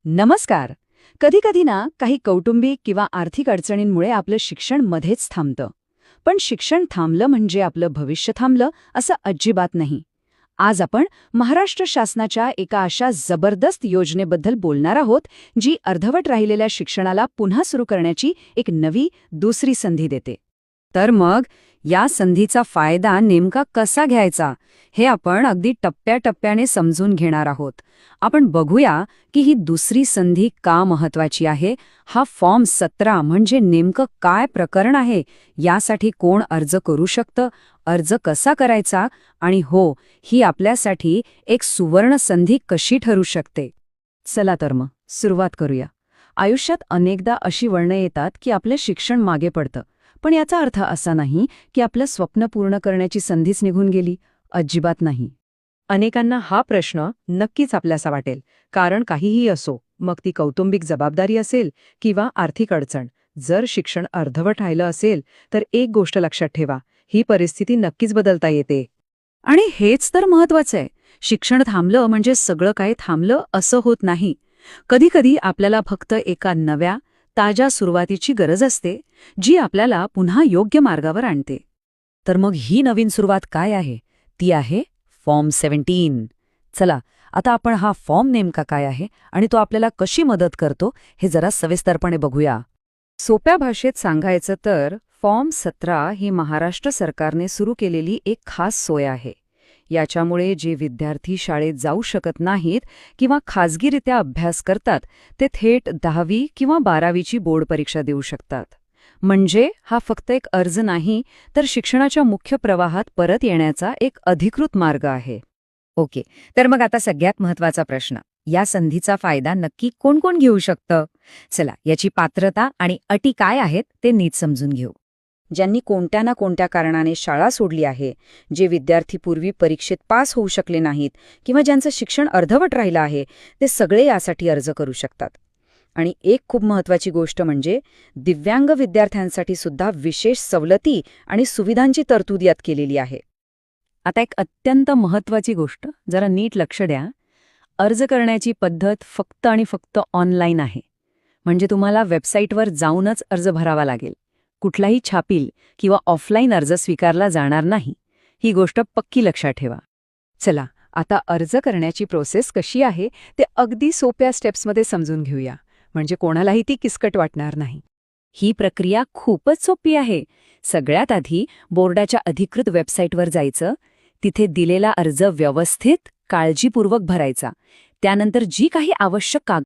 नमस्कार. कधीकधी ना काही कौटुंबिक किंवा आर्थिक अडचणींमुळे आपलं शिक्षण मध्येच थांबतं. पण शिक्षण थांबलं म्हणजे आपलं भविष्य थांबलं असं अजिबात नाही. आज आपण महाराष्ट्र शासनाच्या एका अशा जबरदस्त योजनेबद्दल बोलणार आहोत, जी अर्धवट राहिलेल्या शिक्षणाला पुन्हा सुरू करण्याची एक नवी, दुसरी संधी देते. तर मग या संधीचा फायदा नेमका कसा घ्यायचा हे आपण अगदी टप्प्याटप्प्याने समजून घेणार आहोत. आपण बघूया की ही दुसरी संधी का महत्वाची आहे, हा फॉर्म 17 म्हणजे नेमकं काय प्रकरण आहे, यासाठी कोण अर्ज करू शकतं, अर्ज कसा करायचा आणि हो, ही आपल्यासाठी एक सुवर्ण संधी कशी ठरू शकते. चला तर मग सुरुवात करूया. आयुष्यात अनेकदा अशी वळणं येतात की आपलं शिक्षण मागे पडतं. पण याचा अर्थ असा नाही की आपलं स्वप्न पूर्ण करण्याची संधीच निघून गेली. अजिबात नाही. अनेकांना हा प्रश्न नक्कीच आपल्यासा वाटेल, कारण काहीही असो, मग ती कौटुंबिक जबाबदारी असेल किंवा आर्थिक अडचण, जर शिक्षण अर्धवट राहिलं असेल तर एक गोष्ट लक्षात ठेवा, ही परिस्थिती नक्कीच बदलता येते. आणि हेच तर महत्वाचं आहे. शिक्षण थांबलं म्हणजे सगळं काही थांबलं असं होत नाही. कधीकधी आपल्याला फक्त एका नव्या, ताज्या सुरुवातीची गरज असते, जी आपल्याला पुन्हा योग्य मार्गावर आणते. तर मग ही नवीन सुरुवात काय आहे? ती आहे फॉर्म 17. चला, आता आपण हा फॉर्म नेमका काय आहे आणि तो आपल्याला कशी मदत करतो हे जरा सविस्तरपणे बघूया. सोप्या भाषेत सांगायचं तर फॉर्म 17 ही महाराष्ट्र सरकारने सुरू केलेली एक खास सोय आहे. याच्यामुळे जे विद्यार्थी शाळेत जाऊ शकत नाहीत किंवा खाजगीरित्या अभ्यास करतात, ते थेट 10वी किंवा 12वीची बोर्ड परीक्षा देऊ शकतात. म्हणजे हा फक्त एक अर्ज नाही, तर शिक्षणाच्या मुख्य प्रवाहात परत येण्याचा एक अधिकृत मार्ग आहे. ओके, तर मग आता सगळ्यात महत्वाचा प्रश्न, या संधीचा फायदा नक्की कोण कोण घेऊ शकतं? चला, याची पात्रता आणि अटी काय आहेत ते नीट समजून घेऊ. ज्यांनी कोणत्या ना कोणत्या कारणाने शाळा सोडली आहे, जे विद्यार्थी पूर्वी परीक्षेत पास होऊ शकले नाहीत किंवा ज्यांचं शिक्षण अर्धवट राहिलं आहे, ते सगळे यासाठी अर्ज करू शकतात. आणि एक खूप महत्वाची गोष्ट म्हणजे दिव्यांग विद्यार्थ्यांसाठी सुद्धा विशेष सवलती आणि सुविधांची तरतूद यात केलेली आहे. आता एक अत्यंत महत्वाची गोष्ट, जरा नीट लक्ष द्या. अर्ज करण्याची पद्धत फक्त आणि फक्त ऑनलाईन आहे. म्हणजे तुम्हाला वेबसाईटवर जाऊनच अर्ज भरावा लागेल. कुठलाही छापील किंवा ऑफलाईन अर्ज स्वीकारला जाणार नाही. ही गोष्ट पक्की लक्षात ठेवा. चला, आता अर्ज करण्याची प्रोसेस कशी आहे ते अगदी सोप्या स्टेप्समध्ये समजून घेऊया, म्हणजे कोणालाही ती किचकट वाटणार नाही. ही प्रक्रिया खूपच सोपी आहे. सगळ्यात आधी बोर्डाच्या अधिकृत वेबसाईटवर जायचं. तिथे दिलेला अर्ज व्यवस्थित, काळजीपूर्वक भरायचा. त्यानंतर जी काही आवश्यक